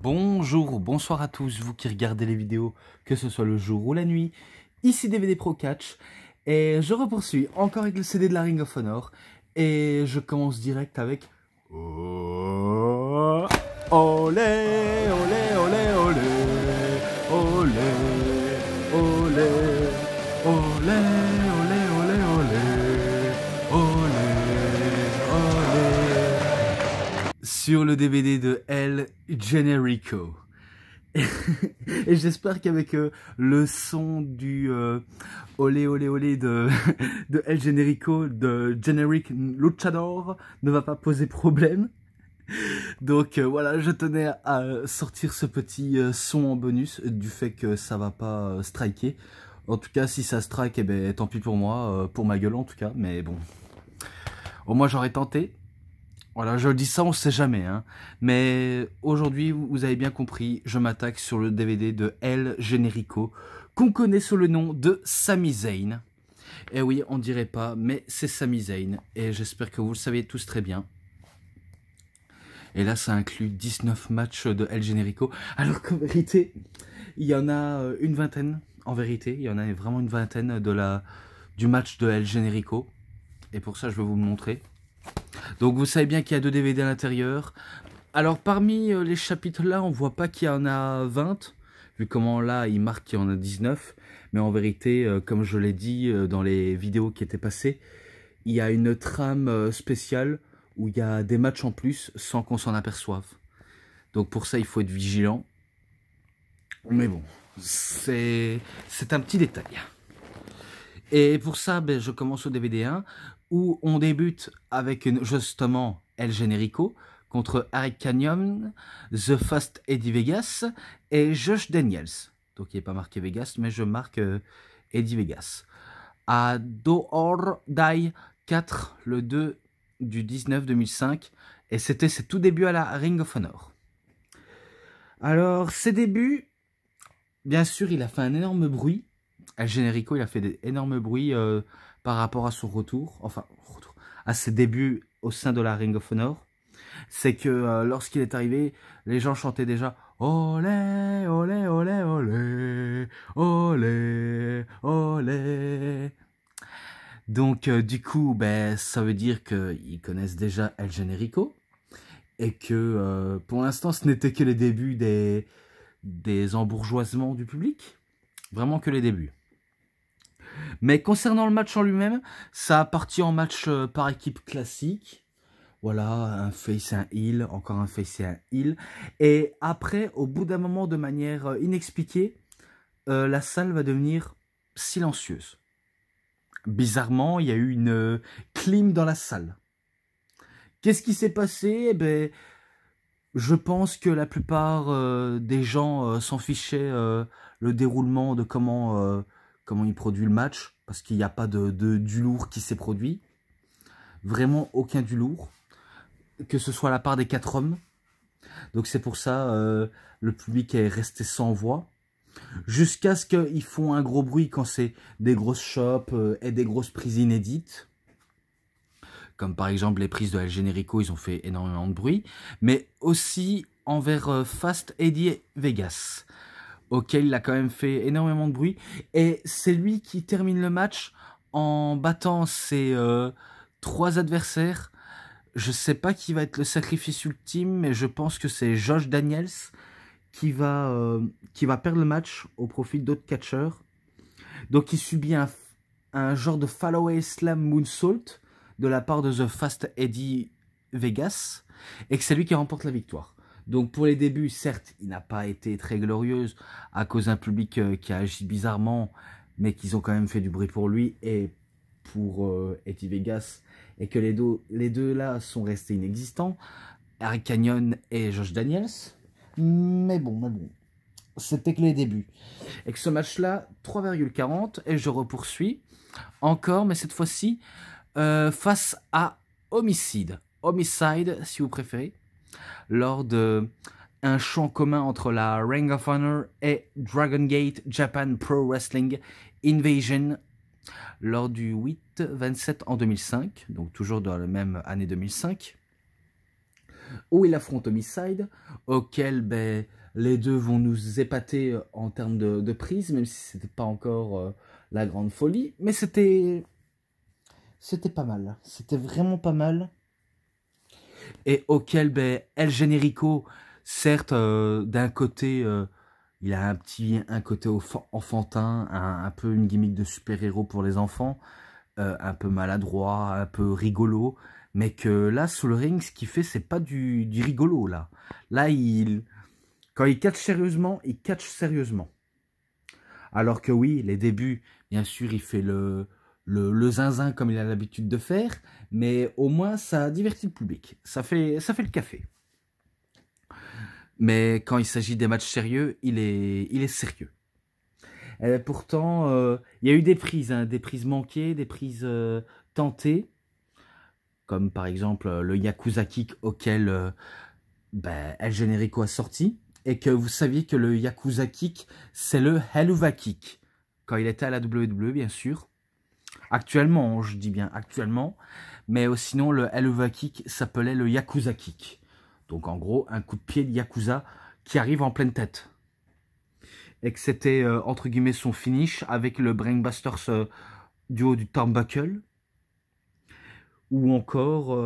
Bonjour ou bonsoir à tous, vous qui regardez les vidéos, que ce soit le jour ou la nuit. Ici DVD Pro Catch, et je repoursuis encore avec le CD de la Ring of Honor, et je commence direct avec... Oh, olé, olé, olé, olé, olé, olé, olé, olé, olé, olé, olé, olé. Sur le DVD de El Generico. Et j'espère qu'avec le son du olé olé olé de El Generico, de Generic Luchador, ne va pas poser problème. Donc voilà, je tenais à sortir ce petit son en bonus du fait que ça va pas striker. En tout cas, si ça strike, eh ben, tant pis pour moi, pour ma gueule en tout cas, mais bon. Au moins j'aurais tenté. Voilà, je le dis ça, on sait jamais, hein. Mais aujourd'hui, vous avez bien compris, je m'attaque sur le DVD de El Generico, qu'on connaît sous le nom de Sami Zayn. Et oui, on dirait pas, mais c'est Sami Zayn, et j'espère que vous le savez tous très bien. Et là, ça inclut 19 matchs de El Generico, alors qu'en vérité, il y en a une vingtaine, en vérité, il y en a vraiment une vingtaine du match de El Generico. Et pour ça, je vais vous le montrer. Donc vous savez bien qu'il y a 2 DVD à l'intérieur. Alors parmi les chapitres là, on voit pas qu'il y en a 20, vu comment là il marque qu'il y en a 19. Mais en vérité, comme je l'ai dit dans les vidéos qui étaient passées, il y a une trame spéciale où il y a des matchs en plus sans qu'on s'en aperçoive. Donc pour ça, il faut être vigilant. Mais bon, c'est un petit détail. Et pour ça, ben, je commence au DVD 1, où on débute avec justement El Generico contre Eric Canyon, The Fast Eddie Vegas et Josh Daniels. Donc il n'est pas marqué Vegas, mais je marque Eddie Vegas. À Do or Die 4, le 2 du 19-2005, et c'était ses tout débuts à la Ring of Honor. Alors, ses débuts, bien sûr, il a fait un énorme bruit. El Generico, il a fait d'énormes bruits par rapport à son retour, enfin, à ses débuts au sein de la Ring of Honor. C'est que lorsqu'il est arrivé, les gens chantaient déjà olé, olé, olé, olé, olé, olé. Donc, du coup, ben, ça veut dire qu'ils connaissent déjà El Generico et que pour l'instant, ce n'était que les débuts des embourgeoisements du public. Vraiment que les débuts. Mais concernant le match en lui-même, ça a parti en match par équipe classique. Voilà, un face et un heal, encore un face et un heal. Et après, au bout d'un moment, de manière inexpliquée, la salle va devenir silencieuse. Bizarrement, il y a eu une clim dans la salle. Qu'est-ce qui s'est passé? Eh ben, je pense que la plupart des gens s'en fichaient le déroulement de comment il produit le match, parce qu'il n'y a pas du lourd qui s'est produit. Vraiment aucun du lourd, que ce soit à la part des 4 hommes. Donc c'est pour ça le public est resté sans voix. Jusqu'à ce qu'ils font un gros bruit quand c'est des grosses chops et des grosses prises inédites. Comme par exemple les prises de El Generico, ils ont fait énormément de bruit. Mais aussi envers Fast Eddie Vegas, auquel il a quand même fait énormément de bruit. Et c'est lui qui termine le match en battant ses 3 adversaires. Je sais pas qui va être le sacrifice ultime, mais je pense que c'est Josh Daniels qui va perdre le match au profit d'autres catcheurs. Donc il subit un genre de Fallaway Slam Moonsault de la part de The Fast Eddie Vegas, et que c'est lui qui remporte la victoire. Donc pour les débuts, certes, il n'a pas été très glorieuse à cause d'un public qui a agi bizarrement, mais qu'ils ont quand même fait du bruit pour lui et pour Eddie Vegas, et que les deux là sont restés inexistants, Eric Canyon et Josh Daniels. Mais bon, c'était que les débuts. Et que ce match-là, 3,40, et je repoursuis encore, mais cette fois-ci face à Homicide, si vous préférez, lors d'un show en commun entre la Ring of Honor et Dragon Gate Japan Pro Wrestling Invasion, lors du 8-27 en 2005, donc toujours dans la même année 2005. où il affronte Homicide, auquel ben, les deux vont nous épater en termes de prise, même si c'était pas encore la grande folie, mais c'était pas mal, c'était vraiment pas mal. Et auquel ben, El Generico, certes, d'un côté, il a un côté enfantin, un peu une gimmick de super-héros pour les enfants, un peu maladroit, un peu rigolo, mais que là, sous le ring, ce qu'il fait, c'est pas du rigolo, là. Là, quand il catch sérieusement, il catch sérieusement. Alors que oui, les débuts, bien sûr, il fait le zinzin comme il a l'habitude de faire, mais au moins, ça divertit le public. Ça fait le café. Mais quand il s'agit des matchs sérieux, il est sérieux. Et pourtant, il y a eu des prises manquées, des prises tentées, comme par exemple le Yakuza Kick auquel ben, El Generico a sorti, et que vous saviez que le Yakuza Kick, c'est le Helluva Kick, quand il était à la WWE, bien sûr. Actuellement, je dis bien actuellement, mais sinon, le Helluva Kick s'appelait le Yakuza Kick. Donc en gros, un coup de pied de Yakuza qui arrive en pleine tête. Et que c'était, entre guillemets, son finish avec le Brainbusters du haut du turnbuckle. Ou encore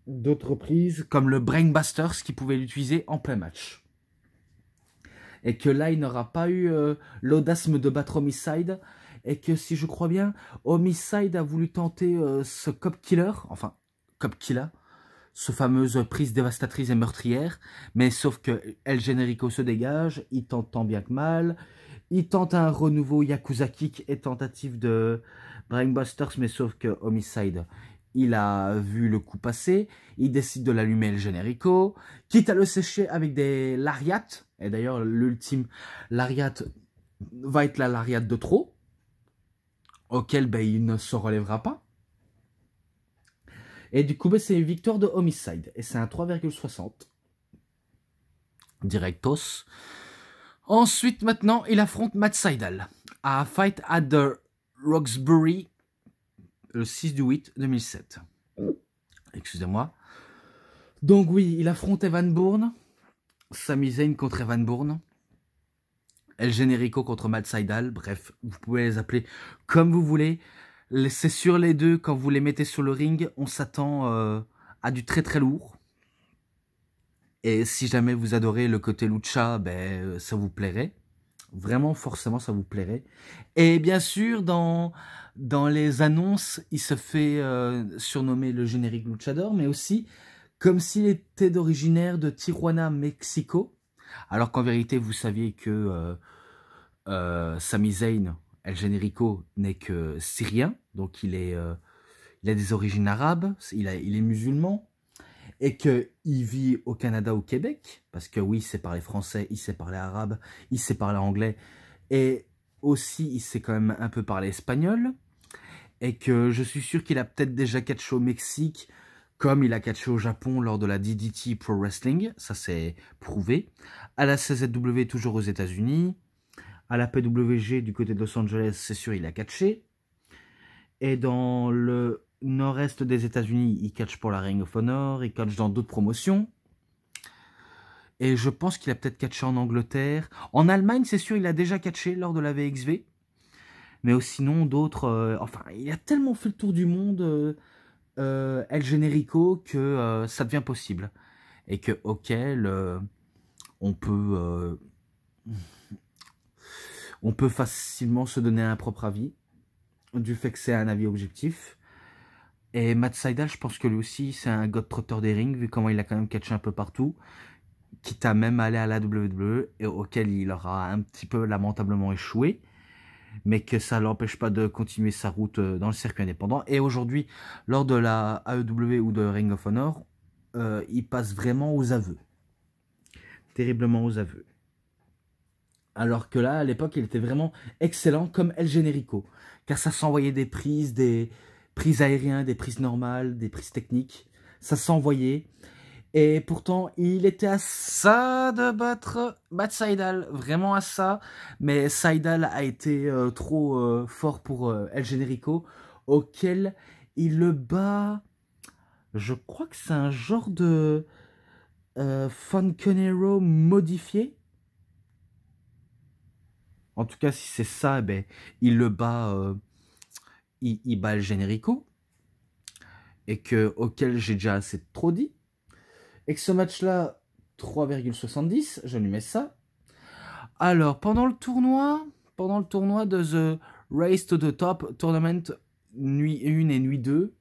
d'autres reprises comme le Brainbusters qui pouvait l'utiliser en plein match. Et que là, il n'aura pas eu l'audace de battre Homicide. Et que si je crois bien, Homicide a voulu tenter ce Cop Killer, enfin, Cop Killer, ce fameuse prise dévastatrice et meurtrière, mais sauf que El Generico se dégage, il tente tant bien que mal, il tente un renouveau Yakuza Kick et tentative de Brainbusters, mais sauf que Homicide, il a vu le coup passer, il décide de l'allumer El Generico, quitte à le sécher avec des lariats, et d'ailleurs l'ultime lariat va être la lariat de trop, auquel ben, il ne se relèvera pas. Et du coup, ben, c'est une victoire de Homicide. Et c'est un 3,60. Directos. Ensuite, maintenant, il affronte Matt Sydal à Fight at the Roxbury le 6/8 2007. Excusez-moi. Donc oui, il affronte Evan Bourne. Sami Zayn contre Evan Bourne. El Generico contre Matt Sydal. Bref, vous pouvez les appeler comme vous voulez. C'est sur les deux, quand vous les mettez sur le ring, on s'attend à du très très lourd. Et si jamais vous adorez le côté lucha, ben, ça vous plairait. Vraiment, forcément, ça vous plairait. Et bien sûr, dans les annonces, il se fait surnommer le générique luchador, mais aussi comme s'il était d'originaire de Tijuana, Mexico. Alors qu'en vérité, vous saviez que Sami Zayn, El Generico, n'est que syrien, donc il a des origines arabes, il est musulman, et qu'il vit au Canada, au Québec, parce que oui, il sait parler français, il sait parler arabe, il sait parler anglais, et aussi il sait quand même un peu parler espagnol, et que je suis sûr qu'il a peut-être déjà catché au Mexique, comme il a catché au Japon lors de la DDT Pro Wrestling, ça c'est prouvé, à la CZW toujours aux États-Unis, à la PWG du côté de Los Angeles, c'est sûr, il a catché. Et dans le nord-est des États-Unis, il catch pour la Ring of Honor, il catch dans d'autres promotions. Et je pense qu'il a peut-être catché en Angleterre. En Allemagne, c'est sûr, il a déjà catché lors de la VXV. Mais sinon, d'autres... enfin, il a tellement fait le tour du monde, El Generico, que ça devient possible. Et que, auquel on peut facilement se donner un propre avis, du fait que c'est un avis objectif. Et Matt Sydal, je pense que lui aussi, c'est un god trotter des rings, vu comment il a quand même catché un peu partout, quitte à même aller à la WWE, et auquel il aura un petit peu lamentablement échoué, mais que ça ne l'empêche pas de continuer sa route dans le circuit indépendant. Et aujourd'hui, lors de la AEW ou de Ring of Honor, il passe vraiment aux aveux. Terriblement aux aveux. Alors que là, à l'époque, il était vraiment excellent comme El Generico. Car ça s'envoyait des prises aériennes, des prises normales, des prises techniques. Ça s'envoyait. Et pourtant, il était à ça de battre Matt Sydal. Vraiment à ça. Mais Sydal a été trop fort pour El Generico. Auquel il le bat... Je crois que c'est un genre de Falconero modifié. En tout cas, si c'est ça, eh ben, il le bat, il bat El Generico, et auquel j'ai déjà assez trop dit. Et que ce match-là, 3,70, je lui mets ça. Alors, pendant le tournoi de The Race to the Top Tournament, nuit 1 et nuit 2,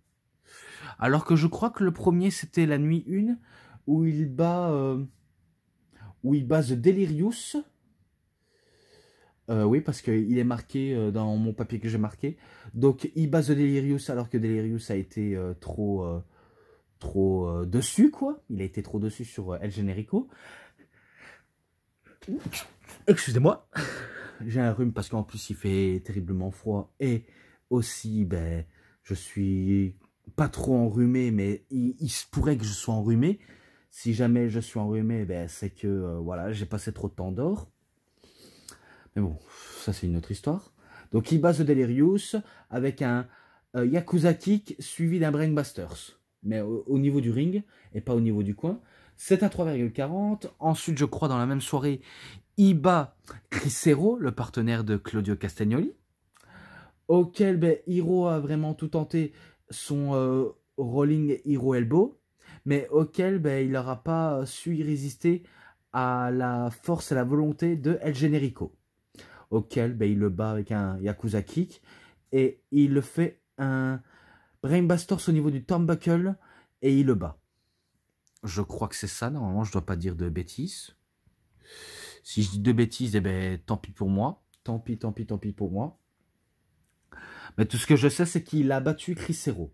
alors que je crois que le premier, c'était la nuit 1, où il bat The Delirious. Oui, parce qu'il est marqué dans mon papier que j'ai marqué. Donc, il bat The Delirious, alors que Delirious a été trop dessus, quoi. Il a été trop dessus sur El Generico. Excusez-moi. J'ai un rhume parce qu'en plus, il fait terriblement froid. Et aussi, ben, je suis pas trop enrhumé, mais il se pourrait que je sois enrhumé. Si jamais je suis enrhumé, ben, c'est que, voilà, j'ai passé trop de temps dehors. Mais bon, ça c'est une autre histoire. Donc il bat The Delirious avec un Yakuza Kick suivi d'un Brainbusters. Mais au niveau du ring et pas au niveau du coin. C'est à 3,40. Ensuite, je crois, dans la même soirée, il bat Chris Hero, le partenaire de Claudio Castagnoli. Auquel ben, Hero a vraiment tout tenté son Rolling Hero Elbow. Mais auquel ben, il n'aura pas su y résister à la force et la volonté de El Generico. Auquel ben, il le bat avec un Yakuza Kick. Et il le fait un Brainbusters au niveau du turnbuckle. Et il le bat. Je crois que c'est ça. Normalement, je ne dois pas dire de bêtises. Si je dis de bêtises, eh ben, tant pis pour moi. Tant pis pour moi. Mais tout ce que je sais, c'est qu'il a battu Chris Hero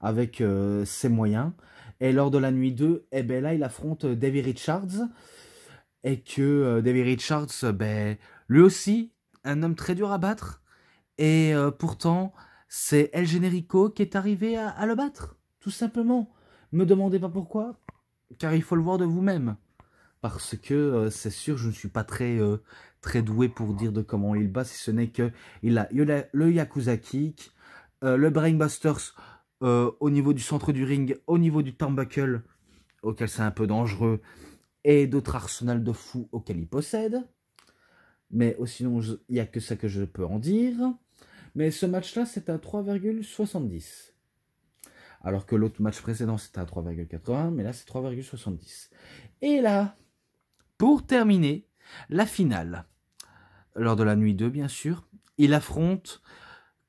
avec ses moyens. Et lors de la nuit 2, eh ben, là, il affronte Davey Richards. Et que Davey Richards, ben, lui aussi, un homme très dur à battre. Et pourtant, c'est El Generico qui est arrivé à le battre. Tout simplement. Me demandez pas pourquoi, car il faut le voir de vous-même. Parce que c'est sûr, je ne suis pas très doué pour dire de comment il bat, si ce n'est que il a le Yakuza Kick, le Brainbusters au niveau du centre du ring, au niveau du turnbuckle, auquel c'est un peu dangereux, et d'autres arsenals de fous auxquels il possède. Mais sinon, il n'y a que ça que je peux en dire. Mais ce match-là, c'est à 3,70. Alors que l'autre match précédent, c'était à 3,80, mais là, c'est 3,70. Et là, pour terminer, la finale. Lors de la nuit 2, bien sûr, il affronte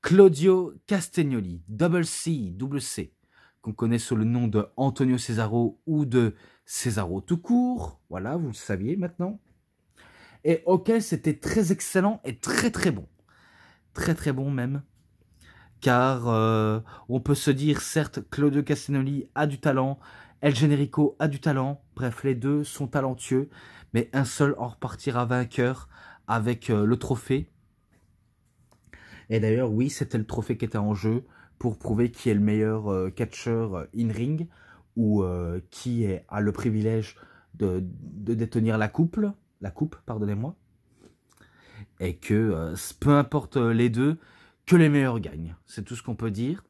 Claudio Castagnoli, double C, qu'on connaît sous le nom de Antonio Cesaro ou de Cesaro tout court. Voilà, vous le saviez maintenant. Et auquel c'était très excellent et très très bon. Très bon même. Car on peut se dire, certes, Claudio Castagnoli a du talent, El Generico a du talent, bref, les deux sont talentueux, mais un seul en repartira vainqueur avec le trophée. Et d'ailleurs, oui, c'était le trophée qui était en jeu pour prouver qui est le meilleur catcheur in-ring ou qui a le privilège de détenir la coupe, pardonnez-moi. Et que peu importe les deux, que les meilleurs gagnent. C'est tout ce qu'on peut dire.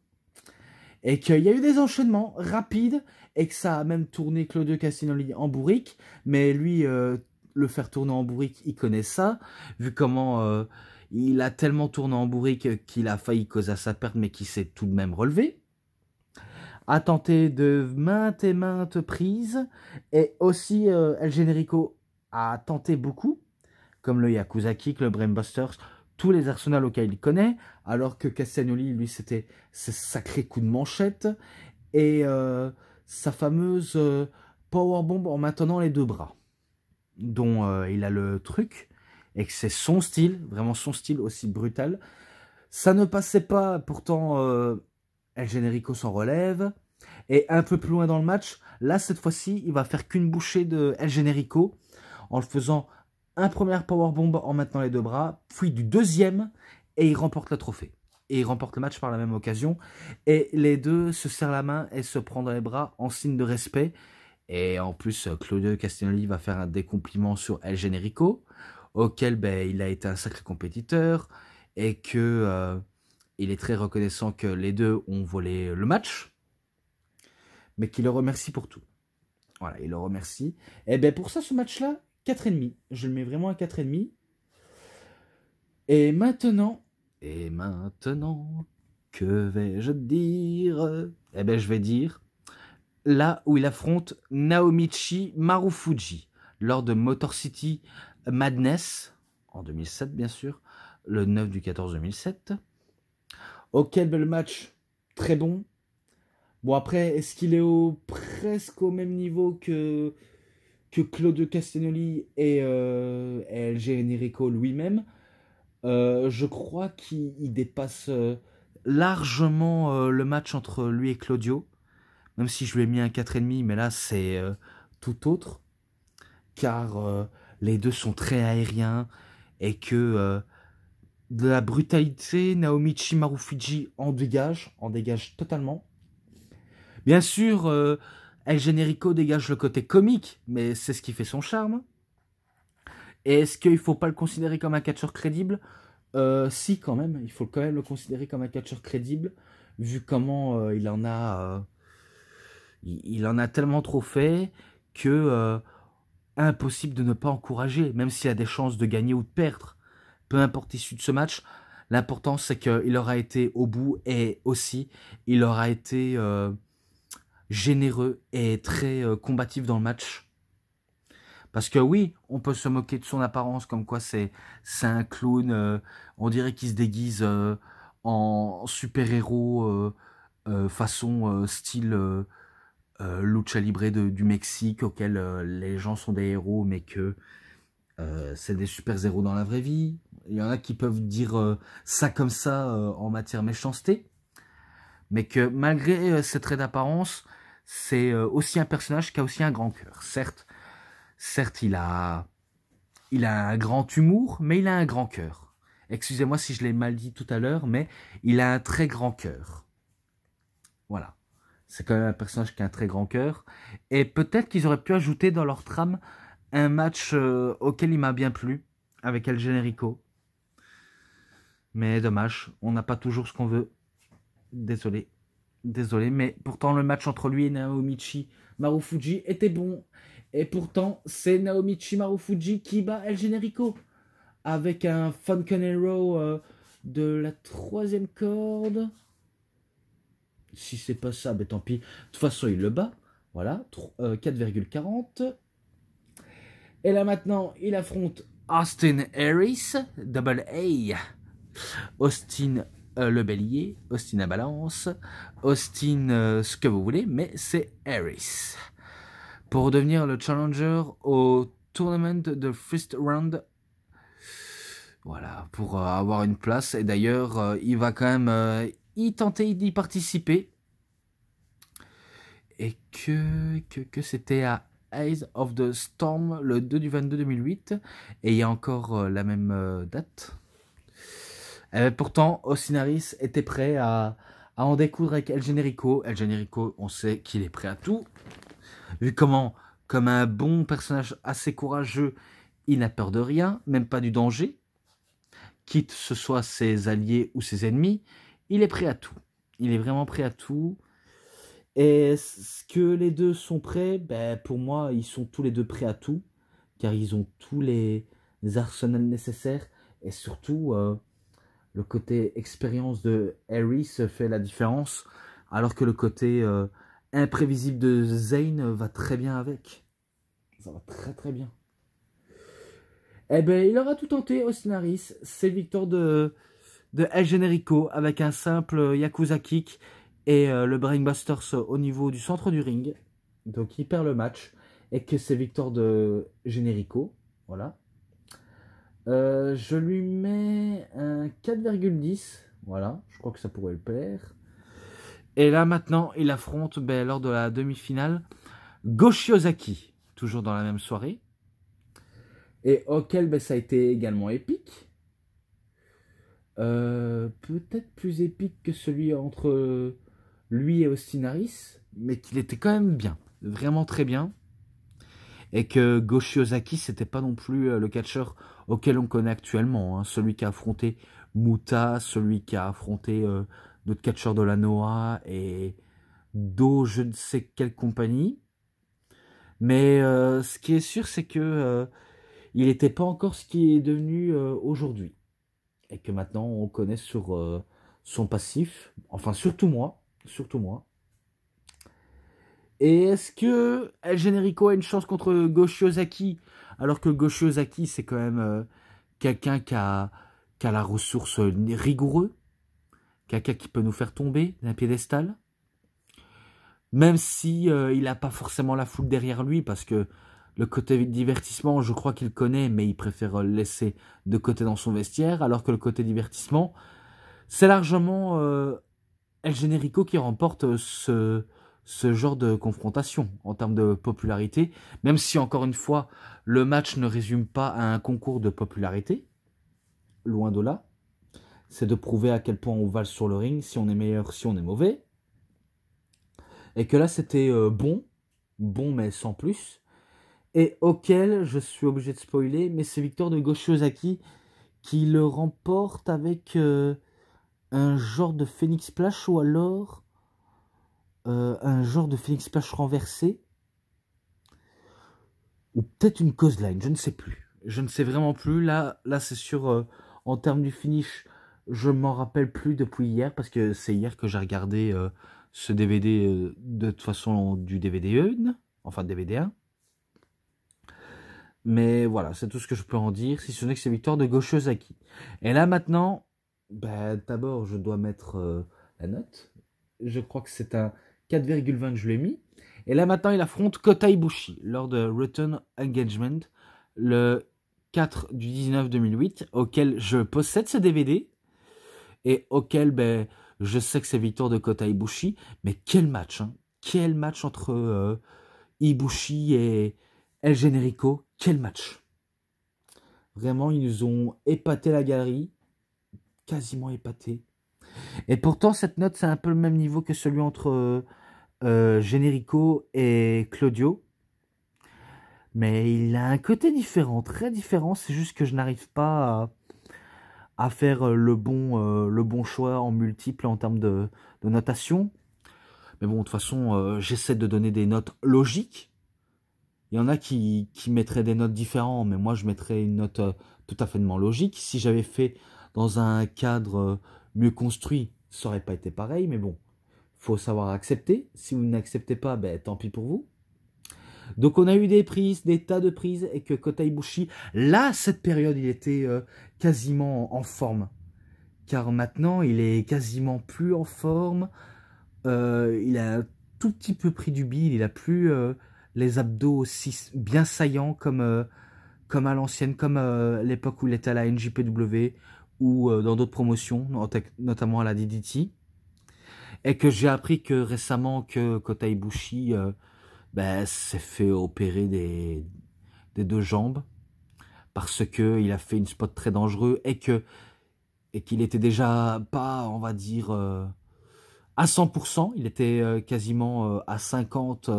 Et qu'il y a eu des enchaînements rapides et que ça a même tourné Claudio Castagnoli en bourrique. Mais lui, le faire tourner en bourrique, il connaît ça. Vu comment il a tellement tourné en bourrique qu'il a failli causer sa perte, mais qui s'est tout de même relevé. A tenté de maintes et maintes prises. Et aussi, El Generico a tenté beaucoup, comme le Yakuza Kick, le Brainbusters, tous les arsenals auxquels il connaît, alors que Castagnoli, lui, c'était ses sacrés coups de manchette et sa fameuse powerbomb en maintenant les deux bras, dont il a le truc, et que c'est son style, vraiment son style aussi brutal. Ça ne passait pas, pourtant El Generico s'en relève, et un peu plus loin dans le match, là, cette fois-ci, il va faire qu'une bouchée de El Generico, en le faisant un premier powerbomb en maintenant les deux bras, puis du deuxième, et il remporte le trophée. Et il remporte le match par la même occasion. Et les deux se serrent la main et se prennent dans les bras en signe de respect. Et en plus, Claudio Castagnoli va faire des compliments sur El Generico, auquel ben, il a été un sacré compétiteur, et que il est très reconnaissant que les deux ont volé le match, mais qu'il le remercie pour tout. Voilà, il le remercie. Et bien pour ça, ce match-là, 4,5. Je le mets vraiment à 4,5. Et maintenant, que vais-je dire? Eh bien, je vais dire là où il affronte Naomichi Marufuji lors de Motor City Madness, en 2007 bien sûr, le 9 du 14 2007. Auquel le match, très bon. Bon après, est-ce qu'il est presque au même niveau que Claudio Castagnoli et El Generico lui-même? Je crois qu'il dépasse largement le match entre lui et Claudio. Même si je lui ai mis un 4,5, mais là c'est tout autre. Car les deux sont très aériens et que de la brutalité, Naomichi Marufuji en dégage totalement. Bien sûr, El Generico dégage le côté comique, mais c'est ce qui fait son charme. Et est-ce qu'il ne faut pas le considérer comme un catcheur crédible? Si, quand même. Il faut quand même le considérer comme un catcheur crédible, vu comment il en a tellement trop fait que impossible de ne pas encourager, même s'il a des chances de gagner ou de perdre. Peu importe l'issue de ce match, l'important c'est qu'il aura été au bout et aussi il aura été généreux et très combatif dans le match. Parce que oui, on peut se moquer de son apparence, comme quoi c'est un clown, on dirait qu'il se déguise en super-héros façon style lucha libre du Mexique, auquel les gens sont des héros, mais que c'est des super-héros dans la vraie vie. Il y en a qui peuvent dire ça comme ça en matière méchanceté, mais que malgré ses traits d'apparence, c'est aussi un personnage qui a aussi un grand cœur. Certes, il a un grand humour, mais il a un grand cœur. Excusez-moi si je l'ai mal dit tout à l'heure, mais il a un très grand cœur. Voilà. C'est quand même un personnage qui a un très grand cœur. Et peut-être qu'ils auraient pu ajouter dans leur trame un match auquel il m'a bien plu, avec El Generico. Mais dommage, on n'a pas toujours ce qu'on veut. Désolé. Désolé, mais pourtant le match entre lui et Naomichi Marufuji était bon. Et pourtant, c'est Naomichi Marufuji qui bat El Generico. Avec un Funkenero de la 3e corde. Si c'est pas ça, ben tant pis. De toute façon, il le bat. Voilà, 4,40. Et là maintenant, il affronte Austin Harris, double A. Austin le bélier, Austin à balance, Austin ce que vous voulez, mais c'est Harris. Pour devenir le challenger au tournament de First Round. Voilà, pour avoir une place. Et d'ailleurs, il va quand même y tenter d'y participer. Et que c'était à Eyes of the Storm le 2 du 22 2008. Et il y a encore la même date. Pourtant, Austin Harris était prêt à en découdre avec El Generico. El Generico, on sait qu'il est prêt à tout. Vu comment, comme un bon personnage assez courageux, il n'a peur de rien, même pas du danger. Quitte ce soit ses alliés ou ses ennemis, il est prêt à tout. Il est vraiment prêt à tout. Et est-ce que les deux sont prêts? Ben, pour moi, ils sont tous les deux prêts à tout. Car ils ont tous les arsenals nécessaires. Et surtout, le côté expérience de Harris fait la différence. Alors que le côté imprévisible de Zayn va très bien avec. Ça va très très bien. Eh ben, il aura tout tenté, Austin Harris. C'est victoire de El Generico avec un simple Yakuza Kick et le Brainbusters au niveau du centre du ring. Donc, il perd le match. Et que c'est victoire de Generico. Voilà. Je lui mets un 4,10. Voilà. Je crois que ça pourrait le plaire. Et là, maintenant, il affronte, lors de la demi-finale, Go Shiozaki. Toujours dans la même soirée. Et auquel ça a été également épique. Peut-être plus épique que celui entre lui et Austin Harris. Mais qu'il était quand même bien. Vraiment très bien. Et que Go Shiozaki, c'était pas non plus le catcheur auquel on connaît actuellement. Hein. Celui qui a affronté Muta, celui qui a affronté d'autres catcheurs de la Noah et je ne sais quelle compagnie. Mais ce qui est sûr, c'est que il n'était pas encore ce qui est devenu aujourd'hui. Et que maintenant, on connaît sur son passif. Enfin, surtout moi. Surtout moi. Et est-ce que El Generico a une chance contre Goshi Ozaki? Alors que Goshi Ozaki, c'est quand même quelqu'un qui a la ressource rigoureuse. Quelqu'un qui peut nous faire tomber d'un piédestal. Même si il n'a pas forcément la foule derrière lui, parce que le côté divertissement, je crois qu'il connaît, mais il préfère le laisser de côté dans son vestiaire, alors que le côté divertissement, c'est largement El Generico qui remporte ce genre de confrontation en termes de popularité, même si encore une fois, le match ne résume pas à un concours de popularité, loin de là. C'est de prouver à quel point on valse sur le ring, si on est meilleur, si on est mauvais. Et que là, c'était bon mais sans plus. Et auquel je suis obligé de spoiler, mais c'est victoire de Goshi Ozaki qui le remporte avec un genre de Phoenix Splash ou alors un genre de Phoenix Splash renversé. Ou peut-être une clothesline, je ne sais plus. Je ne sais vraiment plus. Là c'est sûr, en termes du finish, je m'en rappelle plus depuis hier, parce que c'est hier que j'ai regardé ce DVD de toute façon du DVD 1, enfin DVD 1. Mais voilà, c'est tout ce que je peux en dire, si ce n'est que c'est victoire de Goshi Ozaki. Et là maintenant, bah, d'abord je dois mettre la note. Je crois que c'est un 4,20 que je lui ai mis. Et là maintenant il affronte Kota Ibushi lors de Return Engagement, le 4 du 19 2008, auquel je possède ce DVD. Et auquel je sais que c'est victoire de Kota Ibushi. Mais quel match, hein. Quel match entre Ibushi et El Generico. Quel match. Vraiment, ils nous ont épaté la galerie. Quasiment épaté. Et pourtant, cette note, c'est un peu le même niveau que celui entre Generico et Claudio. Mais il a un côté différent, très différent. C'est juste que je n'arrive pas à faire le bon choix en multiple en termes de notation. Mais bon, de toute façon, j'essaie de donner des notes logiques. Il y en a qui mettraient des notes différentes, mais moi je mettrais une note tout à fait logique. Si j'avais fait dans un cadre mieux construit, ça n'aurait pas été pareil, mais bon, faut savoir accepter. Si vous n'acceptez pas, tant pis pour vous. Donc on a eu des prises, des tas de prises, et que Kota Ibushi, là, cette période, il était quasiment en forme. Car maintenant, il est quasiment plus en forme. Il a un tout petit peu pris du bile, il a plus les abdos aussi bien saillants comme à l'ancienne, comme l'époque où il était à la NJPW ou dans d'autres promotions, notamment à la DDT. Et que j'ai appris que récemment que Kota Ibushi s'est fait opérer des deux jambes parce que il a fait une spot très dangereux et qu'il était déjà pas, on va dire, à 100%, il était quasiment à 50,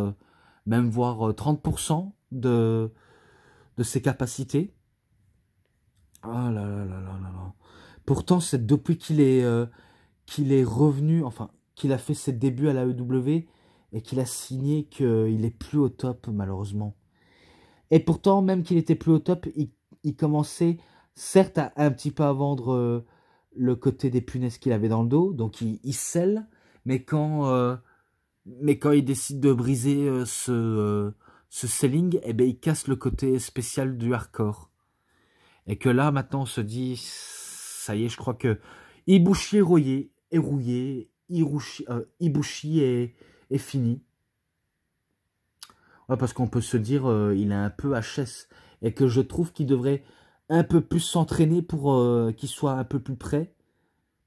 même voire 30% de ses capacités. Ah là là là là là là. Pourtant, c'est depuis qu'il est revenu, enfin, qu'il a fait ses débuts à la EW et qu'il a signé qu'il est plus au top, malheureusement. Et pourtant, même qu'il était plus au top, il commençait, certes, à un petit peu à vendre le côté des punaises qu'il avait dans le dos, donc il scelle, mais quand il décide de briser ce selling, il casse le côté spécial du hardcore. Et que là, maintenant, on se dit, ça y est, je crois que Ibushi est rouillé, Ibushi est fini. Ouais, parce qu'on peut se dire, il est un peu HS. Et que je trouve qu'il devrait un peu plus s'entraîner pour qu'il soit un peu plus prêt.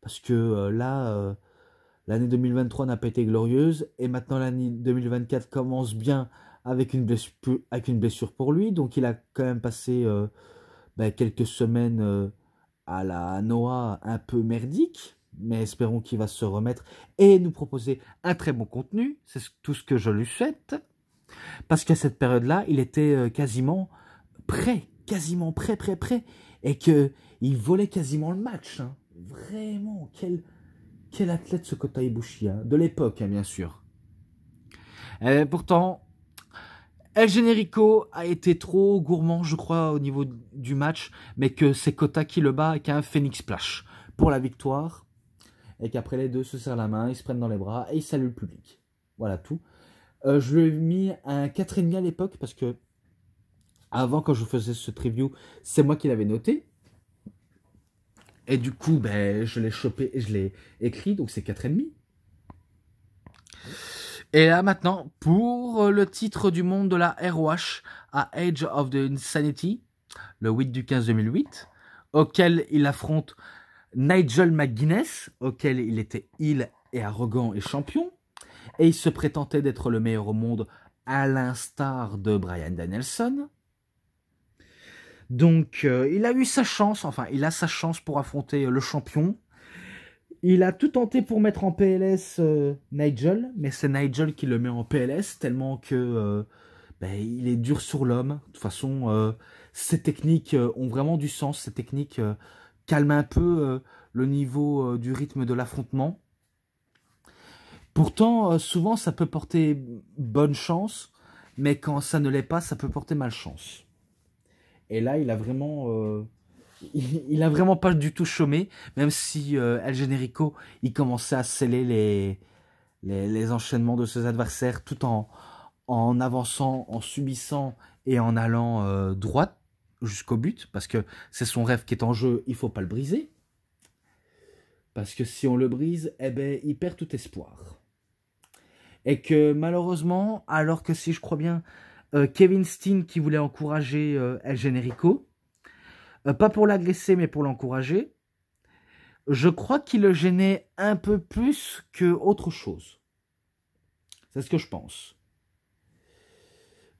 Parce que là, l'année 2023 n'a pas été glorieuse. Et maintenant, l'année 2024 commence bien avec une blessure pour lui. Donc, il a quand même passé quelques semaines à la Noah un peu merdique. Mais espérons qu'il va se remettre et nous proposer un très bon contenu. C'est tout ce que je lui souhaite. Parce qu'à cette période-là, il était quasiment prêt. Et qu'il volait quasiment le match. Hein. Vraiment, quel athlète ce Kota Ibushi, hein, de l'époque, hein, bien sûr. Pourtant, El Generico a été trop gourmand, je crois, au niveau du match, mais que c'est Kota qui le bat avec un Phoenix Splash pour la victoire. Et qu'après les deux se serrent la main, ils se prennent dans les bras et ils saluent le public. Voilà tout. Je lui ai mis un 4,5 à l'époque parce que avant, quand je faisais ce review, c'est moi qui l'avais noté. Et du coup, ben, je l'ai chopé et je l'ai écrit, donc c'est 4,5. Et là maintenant, pour le titre du monde de la ROH à Age of the Insanity, le 8 du 15 2008, auquel il affronte Nigel McGuinness, auquel il était heel et arrogant et champion, et il se prétendait d'être le meilleur au monde à l'instar de Bryan Danielson. Donc il a eu sa chance, enfin il a sa chance pour affronter le champion. Il a tout tenté pour mettre en PLS Nigel, mais c'est Nigel qui le met en PLS tellement que ben, il est dur sur l'homme. De toute façon, ces techniques ont vraiment du sens. Ces techniques calment un peu le niveau du rythme de l'affrontement. Pourtant, souvent, ça peut porter bonne chance, mais quand ça ne l'est pas, ça peut porter malchance. Et là, il a vraiment pas du tout chômé, même si El Generico, il commençait à sceller les enchaînements de ses adversaires tout en avançant, en subissant et en allant droit jusqu'au but, parce que c'est son rêve qui est en jeu, il ne faut pas le briser. Parce que si on le brise, eh ben, il perd tout espoir. Et que malheureusement, alors que si je crois bien, Kevin Steen qui voulait encourager El Generico, pas pour l'agresser, mais pour l'encourager. Je crois qu'il le gênait un peu plus que autre chose. C'est ce que je pense.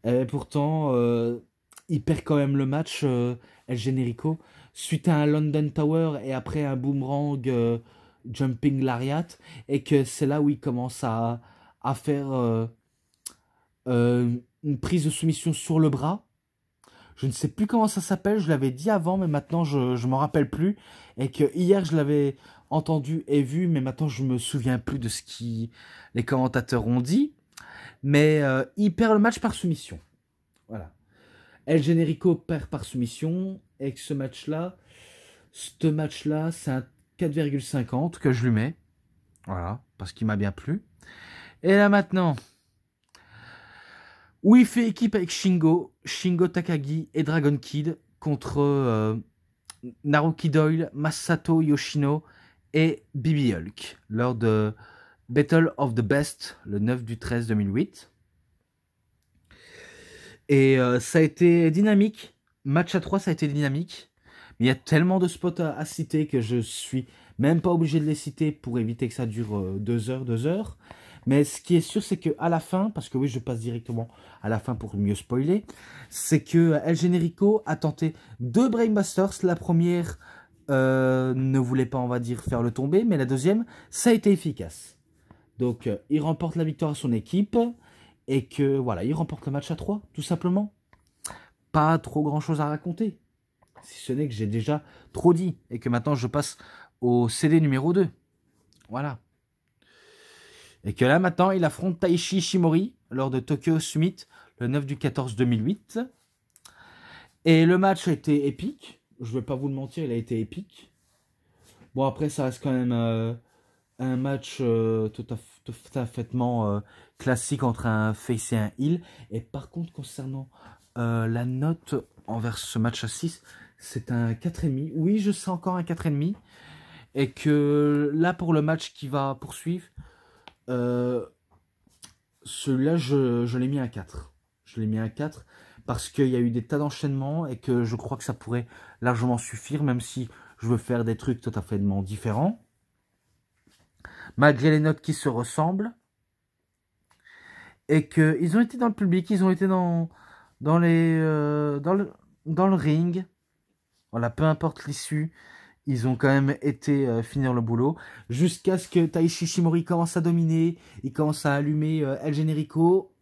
Et pourtant, il perd quand même le match, El Generico, suite à un London Tower et après un boomerang jumping lariat, et que c'est là où il commence à faire une prise de soumission sur le bras. Je ne sais plus comment ça s'appelle, je l'avais dit avant, mais maintenant je ne m'en rappelle plus. Et que hier je l'avais entendu et vu, mais maintenant je me souviens plus de ce que les commentateurs ont dit. Mais il perd le match par soumission. Voilà. El Generico perd par soumission. Et que ce match-là, c'est un 4,50 que je lui mets. Voilà, parce qu'il m'a bien plu. Et là maintenant, où il fait équipe avec Shingo Takagi et Dragon Kid contre Naruki Doyle, Masato Yoshino et Bibi Hulk lors de Battle of the Best, le 9 du 13 2008. Et ça a été dynamique. Match à 3, ça a été dynamique. Mais il y a tellement de spots à citer que je suis même pas obligé de les citer pour éviter que ça dure 2 heures. Mais ce qui est sûr, c'est qu'à la fin, parce que oui, je passe directement à la fin pour mieux spoiler, c'est que El Generico a tenté 2 Brainbusters. La première ne voulait pas, on va dire, faire le tomber, mais la deuxième, ça a été efficace. Donc, il remporte la victoire à son équipe, et que, voilà, il remporte le match à 3, tout simplement. Pas trop grand-chose à raconter, si ce n'est que j'ai déjà trop dit, et que maintenant, je passe au CD numéro 2. Voilà. Et que là, maintenant, il affronte Taishi Ishimori lors de Tokyo Summit, le 9 du 14 2008. Et le match a été épique. Je ne vais pas vous le mentir, il a été épique. Bon, après, ça reste quand même un match tout à fait classique entre un face et un heel. Et par contre, concernant la note envers ce match à 6, c'est un 4,5. Oui, je sais encore un 4,5. Et que là, pour le match qui va poursuivre, celui-là, je l'ai mis à 4. Je l'ai mis à 4 parce qu'il y a eu des tas d'enchaînements et que je crois que ça pourrait largement suffire, même si je veux faire des trucs tout à fait différents. Malgré les notes qui se ressemblent. Et qu'ils ont été dans le public, ils ont été dans le ring. Voilà, peu importe l'issue. Ils ont quand même été finir le boulot. Jusqu'à ce que Taishi Ishimori commence à dominer. Il commence à allumer El Generico.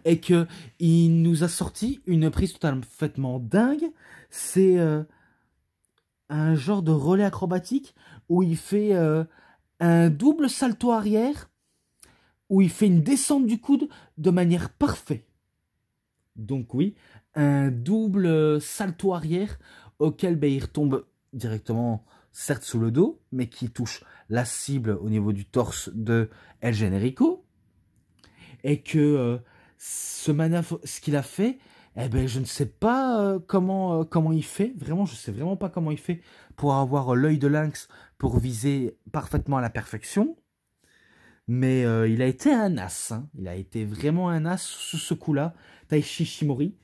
Et qu'il nous a sorti une prise totalement dingue. C'est un genre de relais acrobatique où il fait un double salto arrière. Où il fait une descente du coude de manière parfaite. Donc oui, un double salto arrière auquel ben, il retombe directement, certes sous le dos, mais qui touche la cible au niveau du torse de El Generico. Et que ce qu'il a fait, eh ben, je ne sais pas comment il fait. Vraiment, je ne sais vraiment pas comment il fait pour avoir l'œil de lynx pour viser parfaitement à la perfection. Mais il a été un as. Hein. Il a été vraiment un as sur ce coup-là. Taishi Shimori.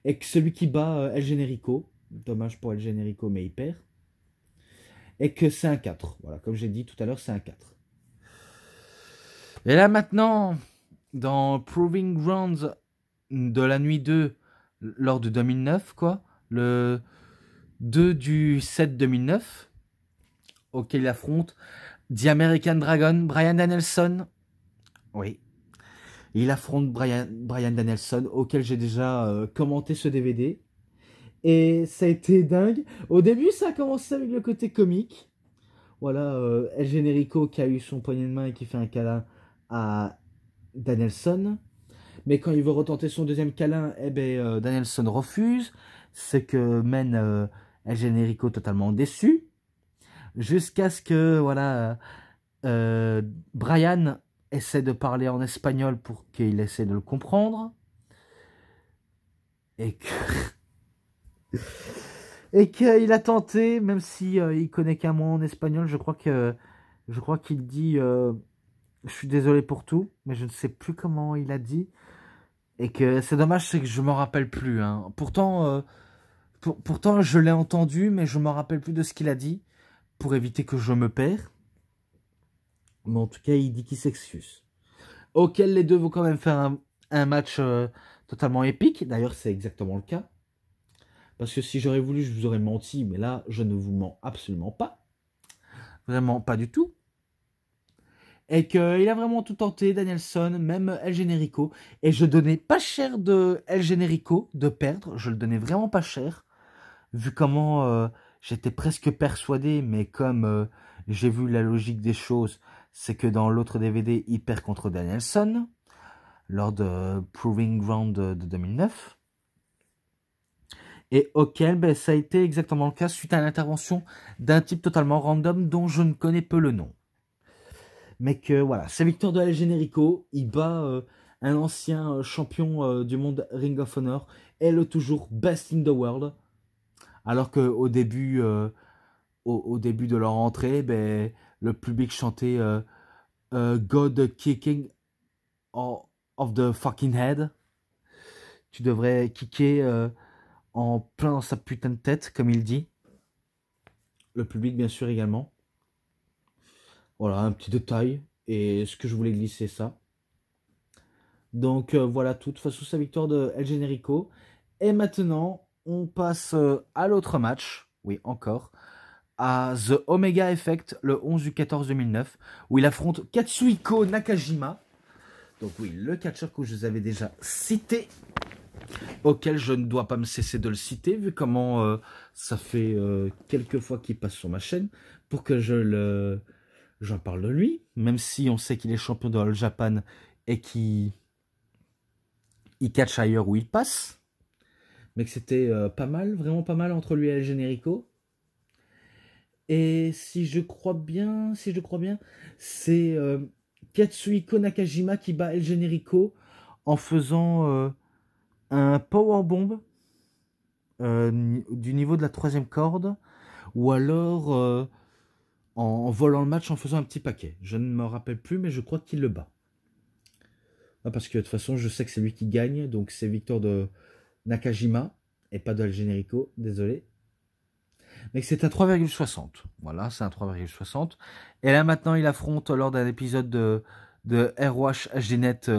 Et que celui qui bat El Generico. Dommage pour El Generico, mais il perd. Et que c'est un 4. Voilà, comme j'ai dit tout à l'heure, c'est un 4. Et là maintenant, dans Proving Grounds de la nuit 2, lors de 2009, quoi, le 2 du 7 2009, auquel il affronte The American Dragon, Bryan Danielson. Oui. Il affronte Bryan Danielson, auquel j'ai déjà commenté ce DVD. Et ça a été dingue. Au début, ça a commencé avec le côté comique. Voilà, El Generico qui a eu son poignet de main et qui fait un câlin à Danielson. Mais quand il veut retenter son deuxième câlin, eh ben, Danielson refuse. C'est que mène El Generico totalement déçu. Jusqu'à ce que, voilà, Bryan essaie de parler en espagnol pour qu'il essaie de le comprendre. Et que... et qu'il a tenté, même si il connaît qu'un mot en espagnol, je crois qu'il dit je suis désolé pour tout, mais je ne sais plus comment il a dit. Et que c'est dommage, c'est que je m'en rappelle plus. Hein. Pourtant, pourtant, je l'ai entendu, mais je me rappelle plus de ce qu'il a dit, pour éviter que je me perds. Mais en tout cas, il dit qu'il s'excuse. Auquel les deux vont quand même faire un match totalement épique. D'ailleurs, c'est exactement le cas. Parce que si j'aurais voulu, je vous aurais menti. Mais là, je ne vous mens absolument pas. Vraiment pas du tout. Et qu'il a vraiment tout tenté, Danielson, même El Generico. Et je donnais pas cher de El Generico de perdre. Je le donnais vraiment pas cher. Vu comment j'étais presque persuadé. Mais comme j'ai vu la logique des choses, c'est que dans l'autre DVD, il perd contre Danielson. Lors de Proving Ground de 2009. Et auquel ben, ça a été exactement le cas suite à l'intervention d'un type totalement random dont je ne connais peu le nom. Mais que voilà, c'est victoire de El Generico, il bat un ancien champion du monde Ring of Honor et le toujours best in the world. Alors qu'au début, au début de leur entrée, ben, le public chantait God kicking of the fucking head. Tu devrais kicker en plein dans sa putain de tête, comme il dit. Le public, bien sûr, également. Voilà, un petit détail. Et ce que je voulais glisser, ça. Donc, voilà tout. De toute façon, c'est la victoire de El Generico. Et maintenant, on passe à l'autre match. Oui, encore. À The Omega Effect, le 11 du 14 2009. Où il affronte Katsuhiko Nakajima. Donc oui, le catcheur que je vous avais déjà cité. Auquel je ne dois pas me cesser de le citer, vu comment ça fait quelques fois qu'il passe sur ma chaîne, pour que j'en parle de lui, même si on sait qu'il est champion de All Japan et qu'il catch ailleurs où il passe, mais que c'était pas mal, vraiment pas mal entre lui et El Generico. Et si je crois bien, c'est Katsuhiko Nakajima qui bat El Generico en faisant un powerbomb du niveau de la troisième corde, ou alors en volant le match en faisant un petit paquet. Je ne me rappelle plus, mais je crois qu'il le bat. Parce que de toute façon, je sais que c'est lui qui gagne, donc c'est victoire de Nakajima, et pas de El Generico, désolé. Mais c'est à 3,60. Voilà, c'est un 3,60. Et là maintenant, il affronte lors d'un épisode de ROH HDNet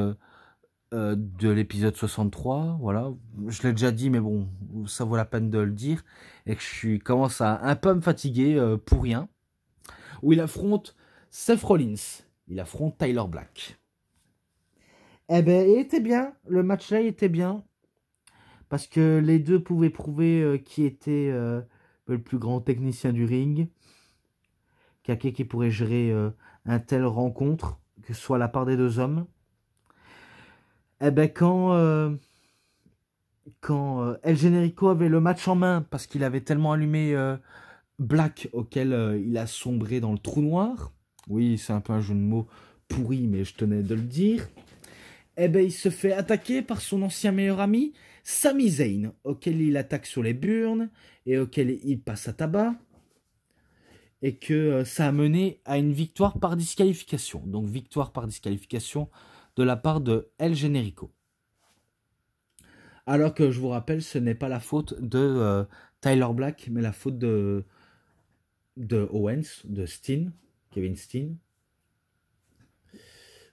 de l'épisode 63, voilà, je l'ai déjà dit, mais bon, ça vaut la peine de le dire, et que je commence à un peu me fatiguer pour rien, où il affronte Seth Rollins, il affronte Tyler Black. Eh ben, il était bien, le match là, il était bien, parce que les deux pouvaient prouver qui était le plus grand technicien du ring, quelqu'un qui pourrait gérer un tel rencontre, que ce soit la part des deux hommes. Eh ben, quand quand El Generico avait le match en main, parce qu'il avait tellement allumé Black, auquel il a sombré dans le trou noir. Oui, c'est un peu un jeu de mots pourri, mais je tenais de le dire. Eh ben, il se fait attaquer par son ancien meilleur ami, Sami Zayn, auquel il attaque sur les burnes et auquel il passe à tabac. Et que ça a mené à une victoire par disqualification. Donc, victoire par disqualification de la part de El Generico. Alors que je vous rappelle, ce n'est pas la faute de Tyler Black, mais la faute de Owens, de Steen, Kevin Steen.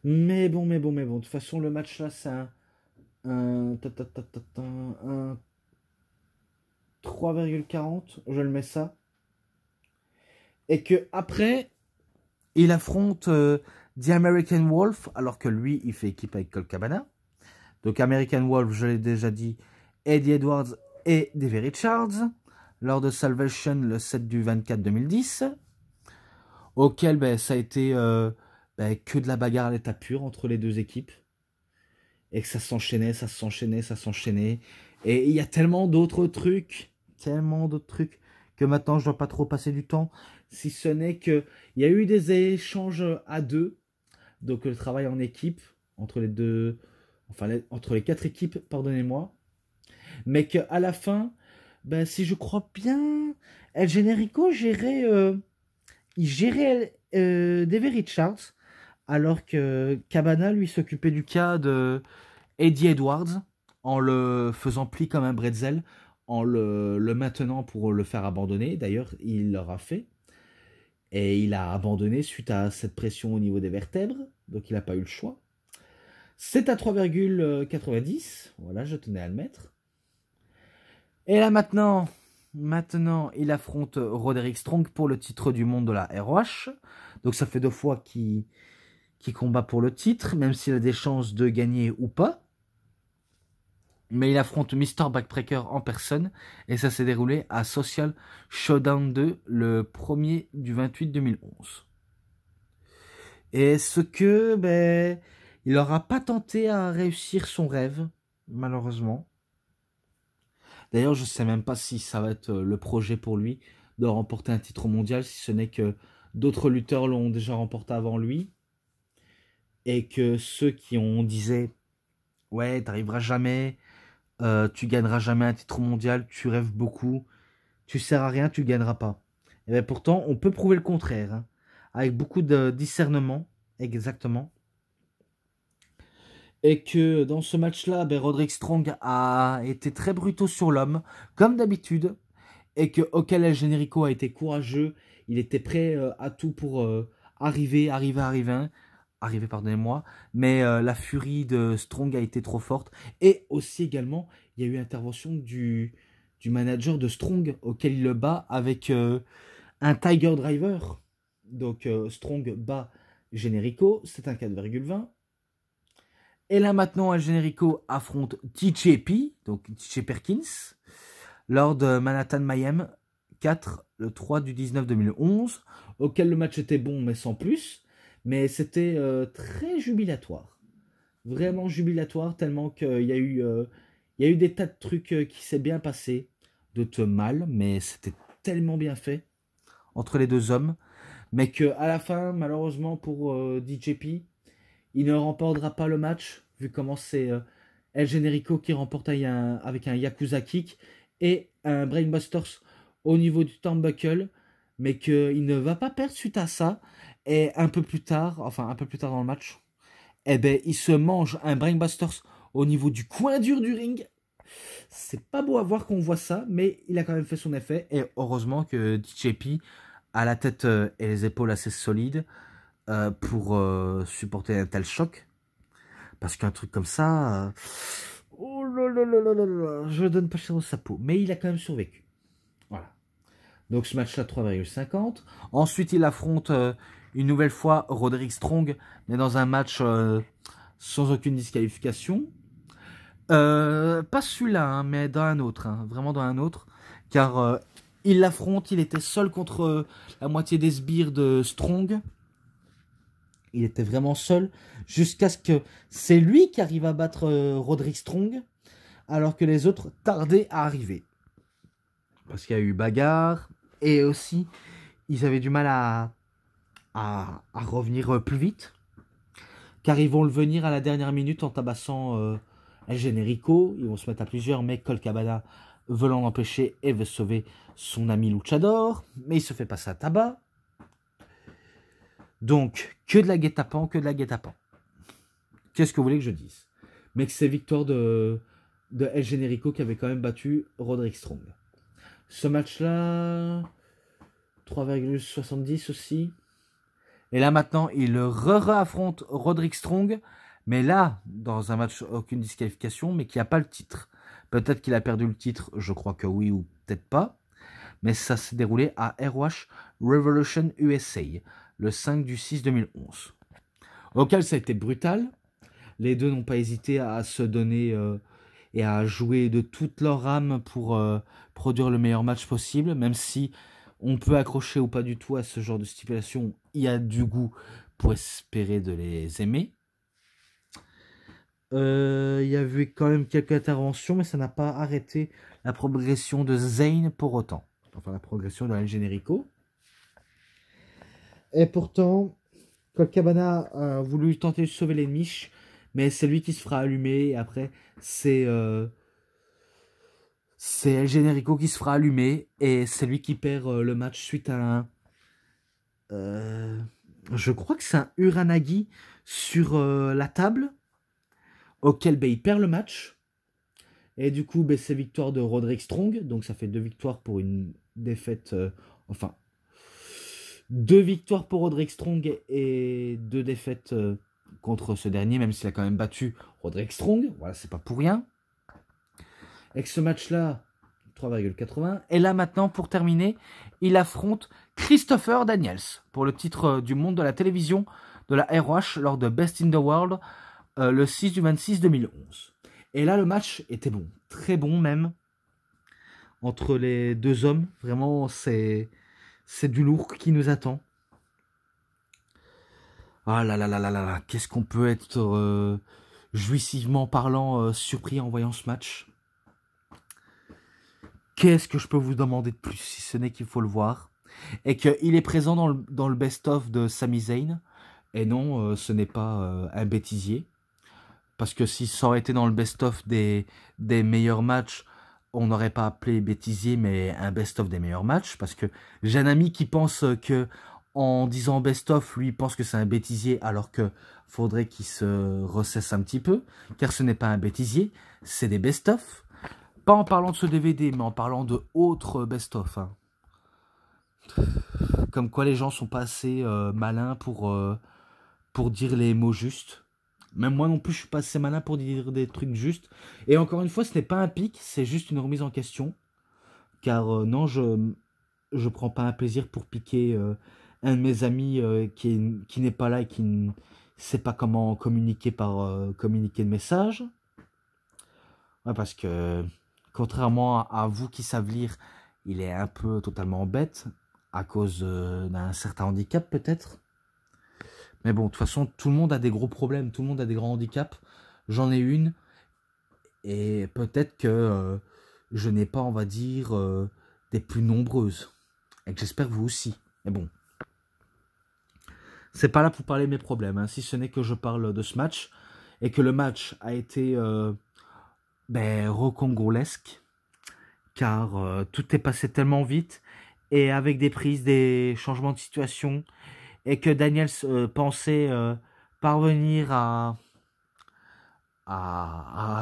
Mais bon. De toute façon, le match là, c'est un 3,40. Je le mets ça. Et que après, il affronte The American Wolf, alors que lui, il fait équipe avec Colt Cabana. Donc American Wolf, je l'ai déjà dit, Eddie Edwards et Davey Richards, lors de Salvation le 7 du 24 2010, auquel ça a été que de la bagarre à l'état pur entre les deux équipes, et que ça s'enchaînait. Et il y a tellement d'autres trucs, que maintenant je ne dois pas trop passer du temps, si ce n'est qu'il y a eu des échanges à deux, donc le travail en équipe, entre les deux... entre les 4 équipes, pardonnez-moi. Mais qu'à la fin, si je crois bien, El Generico il gérait Davey Richards, alors que Cabana, lui, s'occupait du cas de Eddie Edwards, en le faisant pli comme un bretzel, en le maintenant pour le faire abandonner. D'ailleurs, il l'aura fait. Et il a abandonné suite à cette pression au niveau des vertèbres, donc il n'a pas eu le choix. C'est à 3,90. Voilà, je tenais à le mettre. Et là maintenant, il affronte Roderick Strong pour le titre du monde de la ROH. Donc ça fait 2 fois qu'il combat pour le titre, même s'il a des chances de gagner ou pas. Mais il affronte Mr. Backbreaker en personne. Et ça s'est déroulé à Social Showdown 2, le 1er du 28 2011. Et ce que... il n'aura pas tenté à réussir son rêve, malheureusement. D'ailleurs, je ne sais même pas si ça va être le projet pour lui de remporter un titre mondial, si ce n'est que d'autres lutteurs l'ont déjà remporté avant lui. Et que ceux qui ont disait « Ouais, t'arriveras jamais, tu gagneras jamais un titre mondial, tu rêves beaucoup, tu sers à rien, tu gagneras pas. » Et bien pourtant, on peut prouver le contraire, hein, avec beaucoup de discernement, exactement. Et que dans ce match-là, Roderick Strong a été très brutaux sur l'homme, comme d'habitude, et que El Generico a été courageux, il était prêt à tout pour arriver, pardonnez-moi, mais la furie de Strong a été trop forte, et aussi également, il y a eu intervention du manager de Strong, auquel il le bat avec un Tiger Driver. Donc Strong bat Generico, c'est un 4,20. Et là maintenant, El Generico affronte TJP, donc TJ Perkins, lors de Manhattan Mayhem 4, le 3 du 19 2011, auquel le match était bon mais sans plus, mais c'était très jubilatoire. Vraiment jubilatoire, tellement qu'il y a eu des tas de trucs qui s'est bien passé, d'autres mal, mais c'était tellement bien fait entre les deux hommes, mais qu'à la fin, malheureusement pour DJP, il ne remportera pas le match, vu comment c'est El Generico qui remporte avec un Yakuza Kick et un Brainbusters au niveau du turnbuckle, mais qu'il ne va pas perdre suite à ça. Et un peu plus tard dans le match, il se mange un Brainbusters au niveau du coin dur du ring. C'est pas beau à voir qu'on voit ça, mais il a quand même fait son effet. Et heureusement que DJP a la tête et les épaules assez solides pour supporter un tel choc. Parce qu'un truc comme ça... oh là là là là là là, je ne donne pas cher de sa peau. Mais il a quand même survécu. Voilà. Donc ce match-là, 3,50. Ensuite, il affronte une nouvelle fois Roderick Strong, mais dans un match sans aucune disqualification. Pas celui-là, hein, mais dans un autre. Hein, vraiment dans un autre. Car il l'affronte, il était seul contre la moitié des sbires de Strong. Il était vraiment seul, jusqu'à ce que c'est lui qui arrive à battre Roderick Strong, alors que les autres tardaient à arriver. Parce qu'il y a eu bagarre, et aussi, ils avaient du mal à revenir plus vite, car ils vont le venir à la dernière minute en tabassant El Generico. Ils vont se mettre à plusieurs, mais Colt Cabana veut l'en empêcher et veut sauver son ami Luchador, mais il se fait passer à tabac. Donc, que de la guet-apens, que de la guet-apens. Qu'est-ce que vous voulez que je dise? Mais que c'est victoire de El Generico qui avait quand même battu Roderick Strong. Ce match-là, 3,70 aussi. Et là maintenant, il affronte Roderick Strong, mais là, dans un match aucune disqualification, mais qui n'a pas le titre. Peut-être qu'il a perdu le titre, je crois que oui, ou peut-être pas. Mais ça s'est déroulé à ROH Revolution USA, le 5/6/2011. Auquel ça a été brutal. Les deux n'ont pas hésité à se donner et à jouer de toute leur âme pour produire le meilleur match possible, même si on peut accrocher ou pas du tout à ce genre de stipulation, il y a du goût pour espérer de les aimer. Il y avait quand même quelques interventions, mais ça n'a pas arrêté la progression de Zayn pour autant. Enfin, la progression de El Generico. Et pourtant, Colt Cabana a voulu tenter de sauver les niches, mais c'est lui qui se fera allumer. Et après, c'est El Generico qui se fera allumer. Et c'est lui qui perd le match suite à un... je crois que c'est un Uranagi sur la table, auquel il perd le match. Et du coup, c'est victoire de Roderick Strong. Donc ça fait 2 victoires pour une défaite. Enfin, 2 victoires pour Roderick Strong et 2 défaites contre ce dernier, même s'il a quand même battu Roderick Strong. Voilà, c'est pas pour rien. Avec ce match-là, 3,80. Et là maintenant, pour terminer, il affronte Christopher Daniels pour le titre du monde de la télévision de la ROH lors de Best in the World le 6/26/2011. Et là, le match était bon, très bon même, entre les deux hommes. Vraiment, c'est du lourd qui nous attend. Ah là là là là là là, qu'est-ce qu'on peut être jouissivement parlant surpris en voyant ce match. Qu'est-ce que je peux vous demander de plus, si ce n'est qu'il faut le voir. Et qu'il est présent dans le best-of de Sami Zayn. Et non, ce n'est pas un bêtisier. Parce que si ça aurait été dans le best-of des meilleurs matchs, on n'aurait pas appelé bêtisier, mais un best-of des meilleurs matchs. Parce que j'ai un ami qui pense que, en disant best-of, lui pense que c'est un bêtisier, alors que faudrait qu'il se ressaisse un petit peu. Car ce n'est pas un bêtisier, c'est des best-of. Pas en parlant de ce DVD, mais en parlant de autres best-of. Hein. Comme quoi les gens sont pas assez malins pour dire les mots justes. Même moi non plus, je suis pas assez malin pour dire des trucs justes. Et encore une fois, ce n'est pas un pic, c'est juste une remise en question. Car non, je prends pas un plaisir pour piquer un de mes amis qui n'est pas là et qui ne sait pas comment communiquer communiquer de message. Ouais, parce que, contrairement à vous qui savent lire, il est un peu totalement bête, à cause d'un certain handicap peut-être. Mais bon, de toute façon, tout le monde a des gros problèmes, tout le monde a des grands handicaps. J'en ai une, et peut-être que je n'ai pas, on va dire, des plus nombreuses. Et que j'espère que vous aussi. Mais bon, c'est pas là pour parler de mes problèmes, hein, si ce n'est que je parle de ce match, et que le match a été rocambolesque, car tout est passé tellement vite, et avec des prises, des changements de situation, et que Daniels pensait parvenir à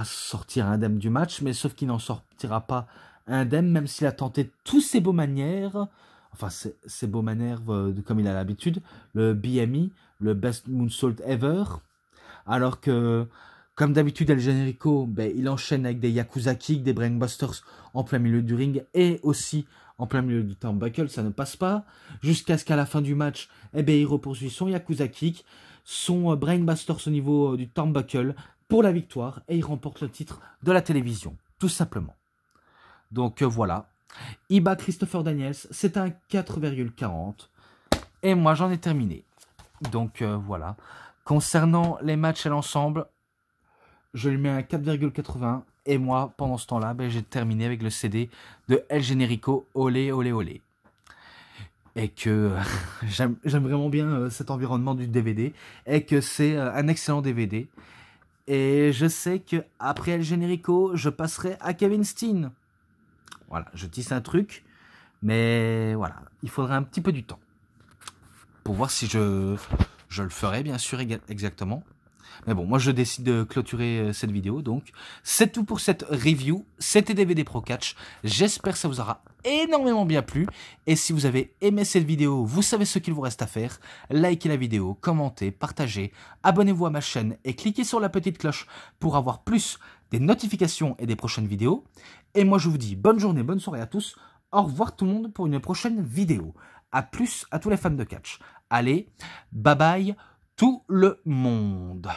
sortir indemne du match, mais sauf qu'il n'en sortira pas indemne, même s'il a tenté tous ses beaux manières, enfin ses beaux manières comme il a l'habitude, le BME, le Best Moonsault Ever, alors que, comme d'habitude, El Generico, il enchaîne avec des Yakuza Kick, des Brainbusters en plein milieu du ring, et aussi en plein milieu du turnbuckle, ça ne passe pas, jusqu'à ce qu'à la fin du match, il repoursuit son Yakuza Kick, son Brainbusters au niveau du turnbuckle, pour la victoire, et il remporte le titre de la télévision, tout simplement. Donc voilà, il bat Christopher Daniels, c'est un 4,40, et moi j'en ai terminé. Donc voilà, concernant les matchs à l'ensemble, je lui mets un 4,80, Et moi, pendant ce temps-là, j'ai terminé avec le CD de El Generico, Olé, Olé, Olé. Et que j'aime vraiment bien cet environnement du DVD, et que c'est un excellent DVD. Et je sais que après El Generico, je passerai à Kevin Steen. Voilà, je tisse un truc, mais voilà, il faudra un petit peu du temps pour voir si je le ferai, bien sûr, exactement. Mais bon, moi je décide de clôturer cette vidéo, donc c'est tout pour cette review. C'était DVD Pro Catch, j'espère que ça vous aura énormément bien plu. Et si vous avez aimé cette vidéo, vous savez ce qu'il vous reste à faire. Likez la vidéo, commentez, partagez, abonnez-vous à ma chaîne et cliquez sur la petite cloche pour avoir plus des notifications et des prochaines vidéos. Et moi je vous dis bonne journée, bonne soirée à tous. Au revoir tout le monde pour une prochaine vidéo. A plus à tous les fans de catch. Allez, bye bye tout le monde.